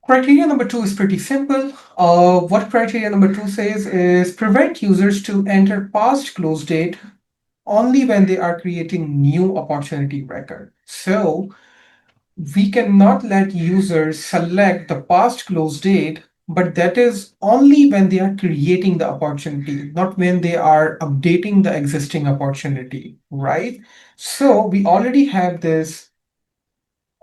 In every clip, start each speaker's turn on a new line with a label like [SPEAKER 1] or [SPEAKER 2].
[SPEAKER 1] Criteria number 2 is pretty simple. What criteria number 2 says is prevent users to enter past close date only when they are creating new opportunity record. So we cannot let users select the past close date, but that is only when they are creating the opportunity, not when they are updating the existing opportunity, right? So we already have this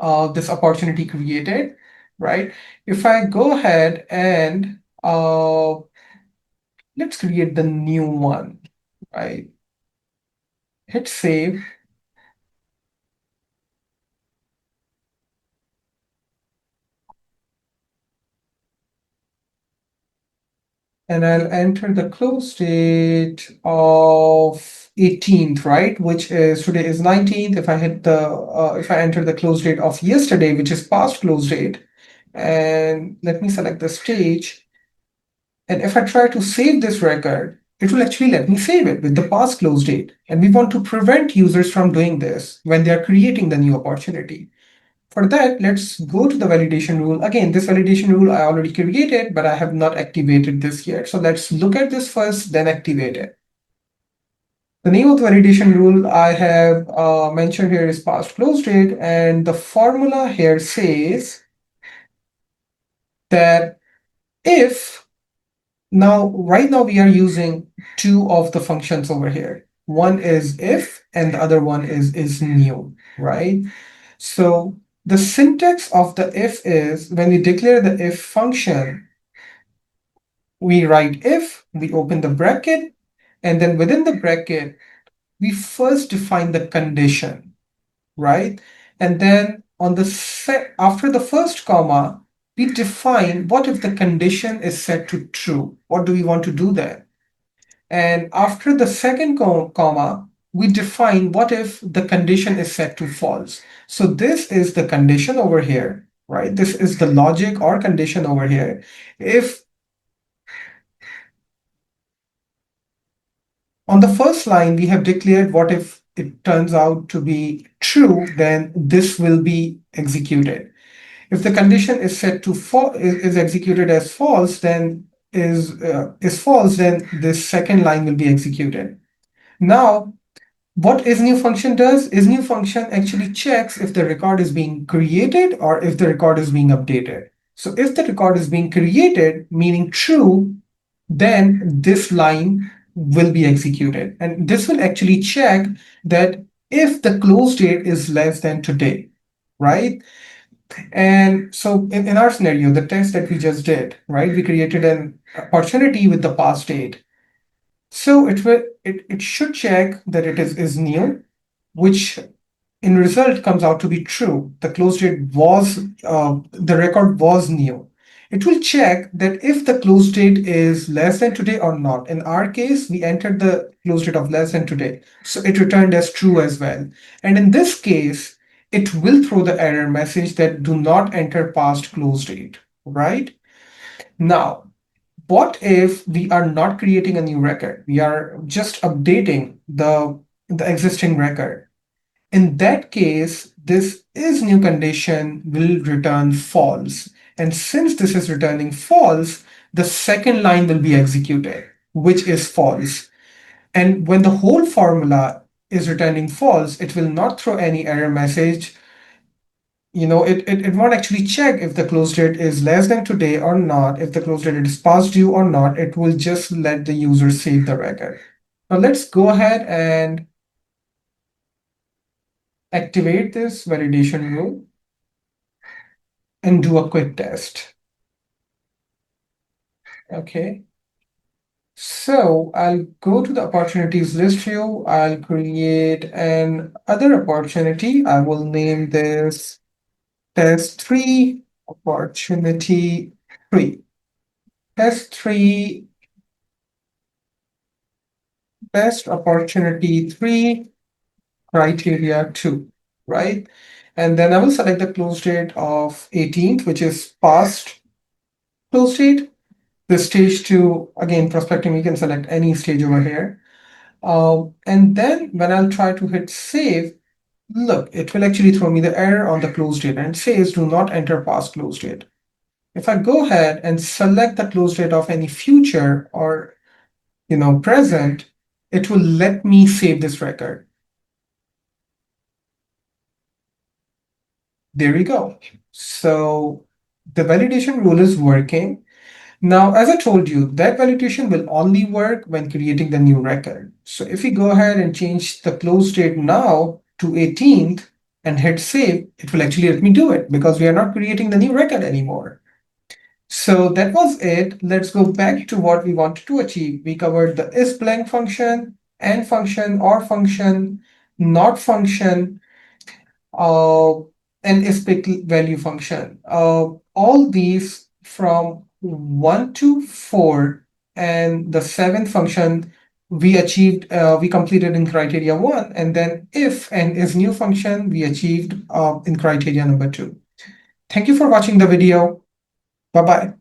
[SPEAKER 1] opportunity created, right? If I go ahead and let's create the new one, right? Hit save. And I'll enter the close date of 18th, right? Which is today is 19th. If I enter the close date of yesterday, which is past close date, and let me select the stage. And if I try to save this record, it will actually let me save it with the past close date. And we want to prevent users from doing this when they are creating the new opportunity. For that, let's go to the validation rule. Again, this validation rule I already created, but I have not activated this yet. So let's look at this first, then activate it. The name of the validation rule I have mentioned here is past close date, and the formula here says that if right now we are using two of the functions over here. One is if, and the other one is new, right? So the syntax of the if is when we declare the if function, we write if, we open the bracket, and then within the bracket, we first define the condition, right? And then on the after the first comma, we define what if the condition is set to true. What do we want to do there? And after the second comma, we define what if the condition is set to false. So this is the condition over here, right? This is the logic or condition over here. If on the first line we have declared what if it turns out to be true, then this will be executed. If the condition is set to is executed as false, then is false, then this second line will be executed. Now, what isNew function does, isNew function actually checks if the record is being created or if the record is being updated. So if the record is being created, meaning true, then this line will be executed. And this will actually check that if the close date is less than today, right? And so in our scenario, the test that we just did, right, we created an opportunity with the past date. So it should check that it is new, which in result comes out to be true. The close date was the record was new. It will check that if the close date is less than today or not. In our case, we entered the close date of less than today. So it returned as true as well. And in this case, it will throw the error message that do not enter past close date, right? Now, what if we are not creating a new record? We are just updating the existing record. In that case, this is new condition will return false. And since this is returning false, the second line will be executed, which is false. And when the whole formula is returning false, it will not throw any error message. It won't actually check if the close date is less than today or not, if the close date is past due or not. It will just let the user save the record. Now let's go ahead and activate this validation rule and do a quick test. Okay. So I'll go to the opportunities list view. I'll create an other opportunity. I will name this test 3 opportunity 3. Test 3 best opportunity 3 criteria 2, right? And then I will select the close date of 18th, which is past close date. The stage 2, again, prospecting, we can select any stage over here. And then when I'll try to hit save, look, it will actually throw me the error on the close date and says do not enter past close date. If I go ahead and select the close date of any future or present, it will let me save this record. There we go. So the validation rule is working. Now, as I told you, that validation will only work when creating the new record. So if we go ahead and change the close date now to 18th and hit save, it will actually let me do it because we are not creating the new record anymore. So that was it. Let's go back to what we wanted to achieve. We covered the isBlank function, AND function, OR function, NOT function, uh, and isPick value function. All these from 1 to 4, and the seventh function we completed in criteria 1, and then if and ISNEW function we achieved in criteria number 2. Thank you for watching the video. Bye-bye.